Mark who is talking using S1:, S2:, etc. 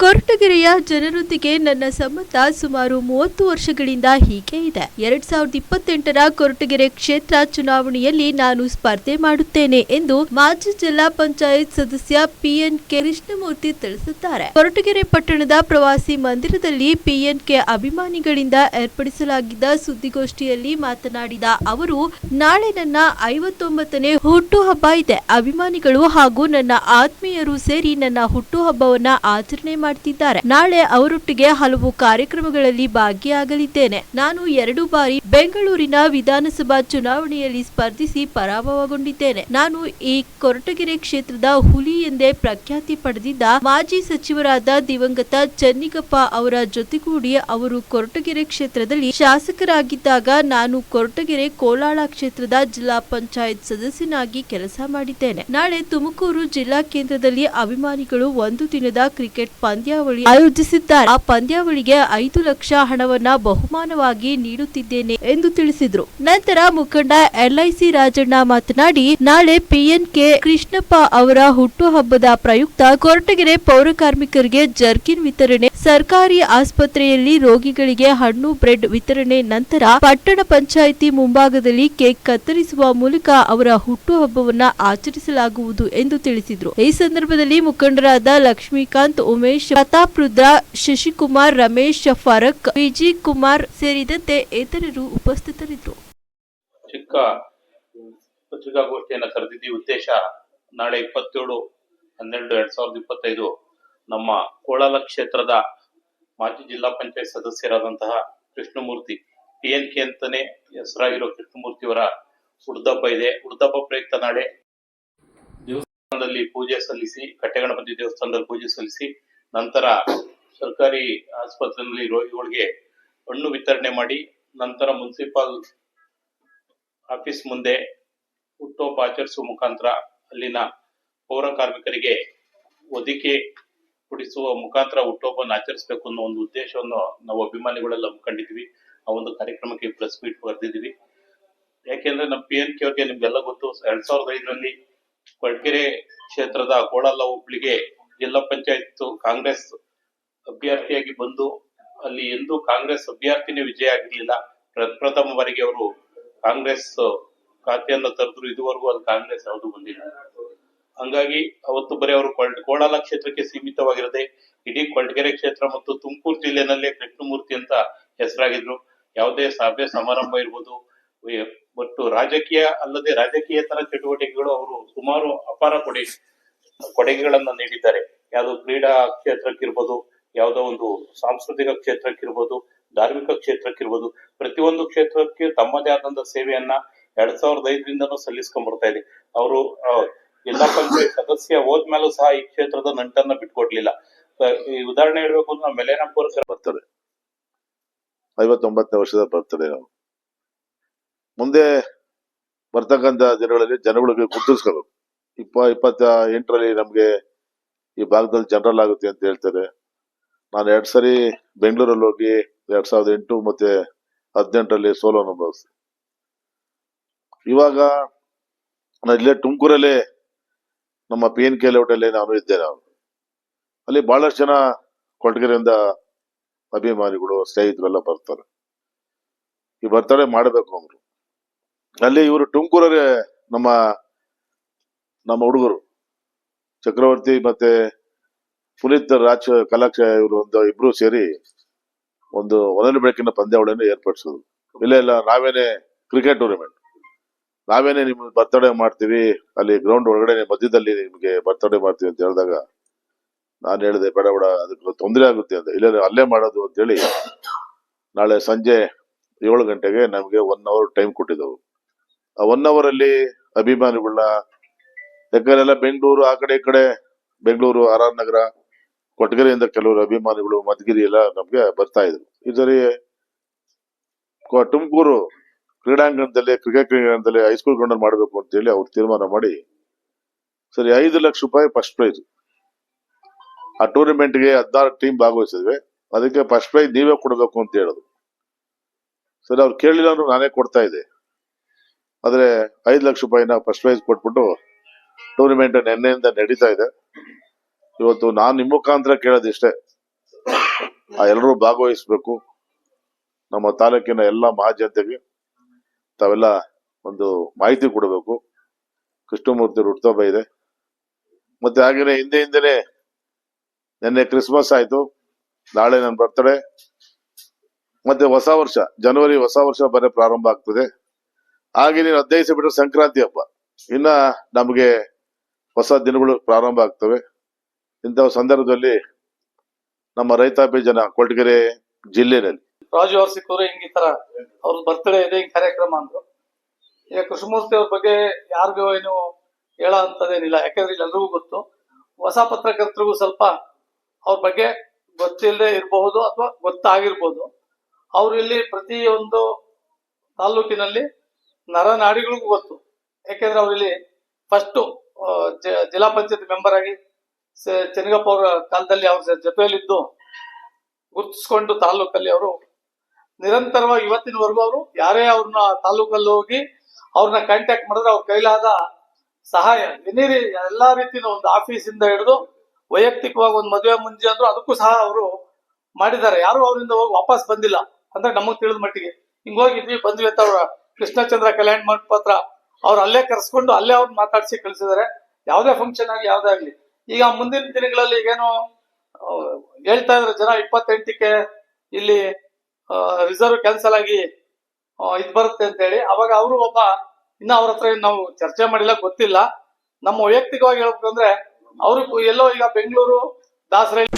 S1: ಕೊರಟಗೆರೆಯ ಜನರೊಂದಿಗೆ ನನ್ನ ಸಂಬಂಧ ಸುಮಾರು 30 ವರ್ಷಗಳಿಂದ ಹೀಗೆ ಇದೆ. 2028ರ ಕೊರಟಗೆರೆ ಕ್ಷೇತ್ರ ಚುನಾವಣೆಯಲ್ಲಿ ನಾನು ಸ್ಪರ್ಧೆ ಮಾಡುತ್ತೇನೆ ಎಂದು ಮಾಜಿ ಜಿಲ್ಲಾ ಪಂಚಾಯತ್ ಸದಸ್ಯ ಪಿಎನ್ಕೆ ಕೃಷ್ಣಮೂರ್ತಿ ತಿಳಿಸಿದ್ದಾರೆ. ಕೊರಟಗೆರೆ ಪಟ್ಟಣದ ಪ್ರವಾಸಿ ಮಂದಿರದಲ್ಲಿ ಪಿಎನ್ಕೆ ಅಭಿಮಾನಿಗಳಿಂದ ಏರ್ಪಡಿಸಲಾಗಿದ್ದ ಸುದ್ದಿಗೋಷ್ಠಿಯಲ್ಲಿ ಮಾತನಾಡಿದ ಅವರು, ನಾಳೆ ನನ್ನ 59ನೇ ಹುಟ್ಟುಹಬ್ಬ ಇದೆ. ಅಭಿಮಾನಿಗಳು ಹಾಗೂ ನನ್ನ ಆತ್ಮೀಯರು ಸೇರಿ ನನ್ನ ಹುಟ್ಟುಹಬ್ಬವನ್ನ ಆಚರಣೆ ಮಾಡುತ್ತಿದ್ದಾರೆ. ನಾಳೆ ಅವರೊಟ್ಟಿಗೆ ಹಲವು ಕಾರ್ಯಕ್ರಮಗಳಲ್ಲಿ ಭಾಗಿಯಾಗಲಿದ್ದೇನೆ. ನಾನು 2 ಬಾರಿ ಬೆಂಗಳೂರಿನ ವಿಧಾನಸಭಾ ಚುನಾವಣೆಯಲ್ಲಿ ಸ್ಪರ್ಧಿಸಿ ಪರಾಭವಗೊಂಡಿದ್ದೇನೆ. ನಾನು ಈ ಕೊರಟಗೆರೆ ಕ್ಷೇತ್ರದ ಹುಲಿ ಎಂದೇ ಪ್ರಖ್ಯಾತಿ ಪಡೆದಿದ್ದ ಮಾಜಿ ಸಚಿವರಾದ ದಿವಂಗತ ಚೆನ್ನಿಗಪ್ಪ ಅವರ ಜೊತೆಗೂಡಿ ಅವರು ಕೊರಟಗೆರೆ ಕ್ಷೇತ್ರದಲ್ಲಿ ಶಾಸಕರಾಗಿದ್ದಾಗ ನಾನು ಕೊರಟಗೆರೆ ಕೋಲಾಳ ಕ್ಷೇತ್ರದ ಜಿಲ್ಲಾ ಪಂಚಾಯತ್ ಸದಸ್ಯನಾಗಿ ಕೆಲಸ ಮಾಡಿದ್ದೇನೆ. ನಾಳೆ ತುಮಕೂರು ಜಿಲ್ಲಾ ಕೇಂದ್ರದಲ್ಲಿ ಅಭಿಮಾನಿಗಳು 1 ದಿನದ ಕ್ರಿಕೆಟ್ ಪಂದ್ಯಾವಳಿ ಆಯೋಜಿಸಿದ್ದಾರೆ. ಆ ಪಂದ್ಯಾವಳಿಗೆ 5 ಲಕ್ಷ ಹಣವನ್ನ ಬಹುಮಾನವಾಗಿ ನೀಡುತ್ತಿದ್ದೇನೆ ಎಂದು ತಿಳಿಸಿದ್ರು. ನಂತರ ಮುಖಂಡ LIC ರಾಜಣ್ಣ ಮಾತನಾಡಿ, ನಾಳೆ ಪಿಎನ್ಕೆ ಕೃಷ್ಣಪ್ಪ ಅವರ ಹುಟ್ಟುಹಬ್ಬದ ಪ್ರಯುಕ್ತ ಕೊರಟಗೆರೆ ಪೌರ ಕಾರ್ಮಿಕರಿಗೆ ಜರ್ಕಿನ್ ವಿತರಣೆ, ಸರ್ಕಾರಿ ಆಸ್ಪತ್ರೆಯಲ್ಲಿ ರೋಗಿಗಳಿಗೆ ಹಣ್ಣು ಬ್ರೆಡ್ ವಿತರಣೆ, ನಂತರ ಪಟ್ಟಣ ಪಂಚಾಯಿತಿ ಮುಂಭಾಗದಲ್ಲಿ ಕೇಕ್ ಕತ್ತರಿಸುವ ಮೂಲಕ ಅವರ ಹುಟ್ಟುಹಬ್ಬವನ್ನ ಆಚರಿಸಲಾಗುವುದು ಎಂದು ತಿಳಿಸಿದ್ರು. ಈ ಸಂದರ್ಭದಲ್ಲಿ ಮುಖಂಡರಾದ ಲಕ್ಷ್ಮೀಕಾಂತ್, ಉಮೇಶ್, ಪ್ರತಾಪ್, ರುದ್ರ, ಶಶಿಕುಮಾರ್, ರಮೇಶ್, ಫರಕ್, ವಿಜಿ ಕುಮಾರ್ ಸೇರಿದಂತೆ ಇತರರು ಉಪಸ್ಥಿತರಿದ್ದರು.
S2: ಚಿಕ್ಕ ಪತ್ರಿಕಾಗೋಷ್ಠಿಯನ್ನು ಕರೆದಿದ್ದ ಉದ್ದೇಶ, ನಾಳೆ 27/12/2025 ನಮ್ಮ ಕೋಲಾರ ಕ್ಷೇತ್ರದ ಮಾಜಿ ಜಿಲ್ಲಾ ಪಂಚಾಯತ್ ಸದಸ್ಯರಾದಂತಹ ಕೃಷ್ಣಮೂರ್ತಿ, PNK ಅಂತಾನೆ ಹೆಸರಾಗಿರೋ ಕೃಷ್ಣಮೂರ್ತಿಯವರ ಹುಟ್ಟುಹಬ್ಬ ಇದೆ. ಹುಟ್ಟುಹಬ್ಬ ಪ್ರಯುಕ್ತ ನಾಳೆ ದೇವಸ್ಥಾನದಲ್ಲಿ ಪೂಜೆ ಸಲ್ಲಿಸಿ, ಕಟ್ಟೆಗಣಪತಿ ದೇವಸ್ಥಾನದಲ್ಲಿ ಪೂಜೆ ಸಲ್ಲಿಸಿ, ನಂತರ ಸರ್ಕಾರಿ ಆಸ್ಪತ್ರೆಯಲ್ಲಿ ರೋಗಿಗಳಿಗೆ ಹಣ್ಣು ವಿತರಣೆ ಮಾಡಿ, ನಂತರ ಮುನ್ಸಿಪಲ್ ಆಫೀಸ್ ಮುಂದೆ ಹುಟ್ಟುಹಬ್ಬ ಆಚರಿಸುವ ಮುಖಾಂತರ ಅಲ್ಲಿನ ಪೌರ ಕಾರ್ಮಿಕರಿಗೆ ಒದಿಕೆ ಕೊಡಿಸುವ ಮುಖಾಂತರ ಹುಟ್ಟುಹಬ್ಬವನ್ನು ಆಚರಿಸಬೇಕು ಅನ್ನೋ ಒಂದು ಉದ್ದೇಶವನ್ನು ನಾವು ಅಭಿಮಾನಿಗಳೆಲ್ಲ ಹಮ್ಮಿಕೊಂಡಿದ್ವಿ. ಆ ಒಂದು ಕಾರ್ಯಕ್ರಮಕ್ಕೆ ಪ್ರೆಸ್ ಮೀಟ್ ಕರೆದಿದ್ವಿ. ಯಾಕೆಂದ್ರೆ ನಮ್ಮ PNK ಅವ್ರಿಗೆ ನಿಮ್ಗೆಲ್ಲ ಗೊತ್ತು, 2005ರಲ್ಲಿ ಕೊರಟಗೆರೆ ಕ್ಷೇತ್ರದ ಕೋಲಾರ ಹೋಬಳಿಗೆ ಜಿಲ್ಲಾ ಪಂಚಾಯತ್ ಕಾಂಗ್ರೆಸ್ ಅಭ್ಯರ್ಥಿಯಾಗಿ ಬಂದು ಅಲ್ಲಿ ಎಂದೂ ಕಾಂಗ್ರೆಸ್ ಅಭ್ಯರ್ಥಿನೇ ವಿಜಯ ಆಗಿರ್ಲಿಲ್ಲ. ಪ್ರಥಮ ಬಾರಿಗೆ ಅವರು ಕಾಂಗ್ರೆಸ್ ಖಾತೆಯನ್ನು ತೆರೆದ್ರು. ಇದುವರೆಗೂ ಅದು ಕಾಂಗ್ರೆಸ್ ಯಾವುದು ಬಂದಿಲ್ಲ. ಹಂಗಾಗಿ ಅವತ್ತು ಬರೀ ಅವರು ಕೋಲಾರ ಕ್ಷೇತ್ರಕ್ಕೆ ಸೀಮಿತವಾಗಿರದೆ ಇಡೀ ಕೊರಟಗೆರೆ ಕ್ಷೇತ್ರ ಮತ್ತು ತುಮಕೂರು ಜಿಲ್ಲೆನಲ್ಲೇ ಕೃಷ್ಣಮೂರ್ತಿ ಅಂತ ಹೆಸರಾಗಿದ್ರು. ಯಾವುದೇ ಸಭೆ ಸಮಾರಂಭ ಇರ್ಬೋದು, ಮತ್ತು ರಾಜಕೀಯ ಅಲ್ಲದೆ ರಾಜಕೀಯೇತರ ಚಟುವಟಿಕೆಗಳು ಅವರು ಸುಮಾರು ಅಪಾರ ಕೊಡುಗೆಗಳನ್ನ ನೀಡಿದ್ದಾರೆ. ಯಾವ್ದು ಕ್ರೀಡಾ ಕ್ಷೇತ್ರಕ್ಕಿರ್ಬೋದು, ಯಾವುದೋ ಒಂದು ಸಾಂಸ್ಕೃತಿಕ ಕ್ಷೇತ್ರಕ್ಕಿರ್ಬೋದು, ಧಾರ್ಮಿಕ ಕ್ಷೇತ್ರಕ್ಕಿರ್ಬೋದು, ಪ್ರತಿಯೊಂದು ಕ್ಷೇತ್ರಕ್ಕೆ ತಮ್ಮದೇ ಆದಂತ ಸೇವೆಯನ್ನ 2005ರಿಂದನೂ ಸಲ್ಲಿಸ್ಕೊಂಡ್ ಬರ್ತಾ ಇದೆ. ಅವರು ಜಿಲ್ಲಾ ಪಂಚಾಯತ್ ಸದಸ್ಯ ಹೋದ್ಮೇಲೂ ಸಹ ಈ ಕ್ಷೇತ್ರದ ನಂಟನ್ನ ಬಿಟ್ಕೊಡ್ಲಿಲ್ಲ. ಈ ಉದಾಹರಣೆ ಹೇಳ್ಬೇಕು ಅಂದ್ರೆ ನಮ್ಮ ಮೆಲೇನಪುರ
S3: ಬರ್ತಡೆ 59ನೇ ವರ್ಷದ ಬರ್ತಡೆ. ನಾವು ಮುಂದೆ ಬರ್ತಕ್ಕಂತ ದಿನಗಳಲ್ಲಿ ಜನಗಳಿಗೆ ಗುರುತಿಸ್ಕೋಬೇಕು. 28ರಲ್ಲಿ ನಮ್ಗೆ ಈ ಭಾಗದಲ್ಲಿ ಜನರಲ್ ಆಗುತ್ತೆ ಅಂತ ಹೇಳ್ತಾರೆ. ನಾನು 2 ಸರಿ ಬೆಂಗಳೂರಲ್ಲಿ ಹೋಗಿ 2008 ಮತ್ತೆ 2018ರಲ್ಲಿ ಸೋಲು ಅನುಭವಿಸಿದೆ. ಇವಾಗ ನಾನು ಇಲ್ಲೇ ತುಮಕೂರಲ್ಲೇ ನಮ್ಮ PNK ಲೇಔಟಲ್ಲೇ ನಾನು ಇದ್ದೆ. ಅಲ್ಲಿ ಬಹಳಷ್ಟು ಜನ ಕೊರಟಗೆರೆಯಿಂದ ಅಭಿಮಾನಿಗಳು, ಸ್ನೇಹಿತರೆಲ್ಲ ಬರ್ತಾರೆ. ಈ ಬರ್ತಡೇ ಮಾಡಬೇಕು ಅಂದ್ರು. ಅಲ್ಲಿ ಇವರು ತುಮಕೂರಲ್ಲಿ ನಮ್ಮ ಹುಡುಗರು ಚಕ್ರವರ್ತಿ ಮತ್ತೆ ಪುನೀತ್ ಕಲಾಕ್ಷ ಇವರು ಇಬ್ರು ಸೇರಿ ಒಂದು ಒನಲು ಬೆಳಕಿನ ಪಂದ್ಯಾವಳಿಯನ್ನು ಏರ್ಪಡಿಸೋದು. ಇಲ್ಲ ನಾವೇನೆ ಕ್ರಿಕೆಟ್ ಟೂರ್ನಮೆಂಟ್, ನಾವೇನೆ ನಿಮ್ಗೆ ಬರ್ತಡೇ ಮಾಡ್ತೀವಿ, ಅಲ್ಲಿ ಗ್ರೌಂಡ್ ಒಳಗಡೆ ಮಧ್ಯದಲ್ಲಿ ನಿಮ್ಗೆ ಬರ್ತಡೇ ಮಾಡ್ತೀವಿ ಅಂತ ಹೇಳಿದಾಗ ನಾನು ಹೇಳಿದೆ, ಬೇಡ ಅದಕ್ಕೆ ತೊಂದರೆ ಆಗುತ್ತೆ ಅಂತ. ಇಲ್ಲ ಅಲ್ಲೇ ಮಾಡೋದು ಅಂತ ಹೇಳಿ ನಾಳೆ ಸಂಜೆ 7 ಗಂಟೆಗೆ ನಮ್ಗೆ 1 ಅವರ್ ಟೈಮ್ ಕೊಟ್ಟಿದ್ದವು. ಆ 1 ಅವರ್ ಅಲ್ಲಿ ಅಭಿಮಾನಿಗಳನ್ನ, ಯಾಕಂದ್ರೆ ಬೆಂಗಳೂರು ಆ ಕಡೆ ಈ ಕಡೆ, ಬೆಂಗಳೂರು RR ನಗರ, ಕೊರಟಗೆರೆಯಿಂದ ಕೆಲವರು ಅಭಿಮಾನಿಗಳು, ಮಧುಗಿರಿ ಎಲ್ಲ ನಮ್ಗೆ ಬರ್ತಾ ಇದ್ರು. ಈ ಸರಿ ತುಮಕೂರು ಕ್ರೀಡಾಂಗಣದಲ್ಲಿ, ಕ್ರಿಕೆಟ್ ಕ್ರೀಡಾಂಗಣದಲ್ಲಿ ಹೈಸ್ಕೂಲ್ ಗ್ರೌಂಡ್ ಮಾಡಬೇಕು ಅಂತ ಹೇಳಿ ಅವ್ರು ತೀರ್ಮಾನ ಮಾಡಿ, ಸರಿ 5 ಲಕ್ಷ ರೂಪಾಯಿ ಫಸ್ಟ್ ಪ್ರೈಸ್. ಆ ಟೂರ್ನಮೆಂಟ್ಗೆ 16 ಟೀಮ್ ಭಾಗವಹಿಸಿದ್ವಿ. ಅದಕ್ಕೆ ಫಸ್ಟ್ ಪ್ರೈಸ್ ನೀವೇ ಕೊಡಬೇಕು ಅಂತ ಹೇಳೋದು. ಸರಿ ಅವ್ರು ಕೇಳಿಲ್ಲ ಅಂದ್ರೂ ನಾನೇ ಕೊಡ್ತಾ ಇದ್ದೆ. ಆದ್ರೆ 5 ಲಕ್ಷ ರೂಪಾಯಿನ ಫಸ್ಟ್ ಪ್ರೈಸ್ ಕೊಟ್ಬಿಟ್ಟು ಟೂರ್ನಮೆಂಟ್ ನಿನ್ನೆಯಿಂದ ನಡೀತಾ ಇದೆ. ಇವತ್ತು ನಾನು ನಿಮ್ಮ ಮುಖಾಂತರ ಕೇಳೋದಿಷ್ಟೇ, ಆ ಎಲ್ಲರೂ ಭಾಗವಹಿಸ್ಬೇಕು. ನಮ್ಮ ತಾಲೂಕಿನ ಎಲ್ಲ ಮಹಾಜನತೆಗೆ ತಾವೆಲ್ಲ ಒಂದು ಮಾಹಿತಿ ಕೊಡಬೇಕು. ಕೃಷ್ಣಮೂರ್ತಿ ಹುಟ್ಟುಹಬ್ಬ ಇದೆ. ಮತ್ತೆ ಹಾಗೇನೆ ಹಿಂದೆನೆ ನಿನ್ನೆ ಕ್ರಿಸ್ಮಸ್ ಆಯ್ತು, ನಾಳೆ ನನ್ನ ಬರ್ತಡೇ, ಮತ್ತೆ ಹೊಸ ವರ್ಷ ಜನವರಿ ಹೊಸ ವರ್ಷ ಬರೀ ಪ್ರಾರಂಭ ಆಗ್ತದೆ. ಹಾಗೆ ನೀನು 15 ದಿವಸ ಬಿಟ್ಟರೆ ಸಂಕ್ರಾಂತಿ ಹಬ್ಬ, ಇನ್ನ ನಮಗೆ ಹೊಸ ದಿನಗಳು ಪ್ರಾರಂಭ ಆಗ್ತವೆ. ಇಂತಹ ಸಂದರ್ಭದಲ್ಲಿ ನಮ್ಮ ರೈತಾಪಿ ಜನ ಕೊರಟಗೆರೆ ಜಿಲ್ಲೆಯಲ್ಲಿ
S4: ರಾಜು ಅವ್ರು ಸಿಕ್ಕವ್ರೆ, ಹಿಂಗ್ ಈ ತರ ಅವ್ರ ಬರ್ತ್ಡೇ ಇದೆ, ಹಿಂಗ್ ಕಾರ್ಯಕ್ರಮ ಅಂದ್ರು. ಈಗ ಕೃಷ್ಣಮೂರ್ತಿ ಅವ್ರ ಬಗ್ಗೆ ಯಾರಿಗೂ ಏನು ಹೇಳೋ ಅಂತದೇನಿಲ್ಲ, ಯಾಕಂದ್ರೆ ಇಲ್ಲಿ ಎಲ್ರಿಗೂ ಗೊತ್ತು. ಹೊಸ ಪತ್ರಕರ್ತರಿಗೂ ಸ್ವಲ್ಪ ಅವ್ರ ಬಗ್ಗೆ ಗೊತ್ತಿಲ್ಲದೆ ಇರಬಹುದು ಅಥವಾ ಗೊತ್ತಾಗಿರ್ಬೋದು. ಅವ್ರು ಇಲ್ಲಿ ಪ್ರತಿಯೊಂದು ತಾಲೂಕಿನಲ್ಲಿ ನರನಾಡಿಗಳಿಗೂ ಗೊತ್ತು. ಯಾಕೆಂದ್ರೆ ಅವ್ರು ಇಲ್ಲಿ ಫಸ್ಟ್ ಜಿಲ್ಲಾ ಪಂಚಾಯತ್ ಮೆಂಬರ್ ಆಗಿ ಚೆನ್ನಗಪ್ಪ ಅವರ ಕಾಲದಲ್ಲಿ ಅವ್ರ ಜೊತೆಯಲ್ಲಿದ್ದು ಗುರುತಿಸ್ಕೊಂಡು ತಾಲೂಕಲ್ಲಿ ಅವರು ನಿರಂತರವಾಗಿ ಇವತ್ತಿನವರೆಗೂ ಅವರು ಯಾರೇ ಅವ್ರನ್ನ ತಾಲೂಕಲ್ಲಿ ಹೋಗಿ ಅವ್ರನ್ನ ಕಾಂಟ್ಯಾಕ್ಟ್ ಮಾಡಿದ್ರೆ ಅವ್ರ ಕೈಲಾದ ಸಹಾಯ ಎಲ್ಲಾ ರೀತಿನ ಒಂದು ಆಫೀಸಿಂದ ಹಿಡಿದು ವೈಯಕ್ತಿಕವಾಗಿ ಒಂದು ಮದುವೆ ಮುಂಜೆ ಅಂದ್ರು ಅದಕ್ಕೂ ಸಹ ಅವರು ಮಾಡಿದ್ದಾರೆ. ಯಾರು ಅವರಿಂದ ಹೋಗಿ ವಾಪಸ್ ಬಂದಿಲ್ಲ ಅಂದ್ರೆ ನಮಗ್ ತಿಳಿದ ಮಟ್ಟಿಗೆ. ಹಿಂಗ್ ಹೋಗಿದ್ವಿ ಬಂದ್ವಿ ಅಂತ ಅವ್ರ ಕೃಷ್ಣಚಂದ್ರ ಕಲ್ಯಾಣ ಮಂಟಪತ್ರ ಅವ್ರು ಅಲ್ಲೇ ಕರ್ಸ್ಕೊಂಡು ಅಲ್ಲೇ ಅವ್ರನ್ನ ಮಾತಾಡ್ಸಿ ಕಳ್ಸಿದ್ದಾರೆ. ಯಾವ್ದೇ ಫಂಕ್ಷನ್ ಆಗಿ ಯಾವ್ದೇ ಆಗ್ಲಿ. ಈಗ ಮುಂದಿನ ದಿನಗಳಲ್ಲಿ ಈಗೇನು ಹೇಳ್ತಾ ಇದ್ರೆ ಜನ 28ಕ್ಕೆ ಇಲ್ಲಿ ರಿಸರ್ವ್ ಕ್ಯಾನ್ಸಲ್ ಆಗಿ ಇದ್ ಬರುತ್ತೆ ಅಂತ ಹೇಳಿ. ಅವಾಗ ಅವರು ಇನ್ನ ಅವ್ರ ಹತ್ರ ನಾವು ಚರ್ಚೆ ಮಾಡಿಲ್ಲ, ಗೊತ್ತಿಲ್ಲ. ನಮ್ಮ ವೈಯಕ್ತಿಕವಾಗಿ ಹೇಳ್ಬೇಕಂದ್ರೆ ಅವ್ರು ಎಲ್ಲೋ ಈಗ ಬೆಂಗಳೂರು ದಾಸರಳ್ಳಿ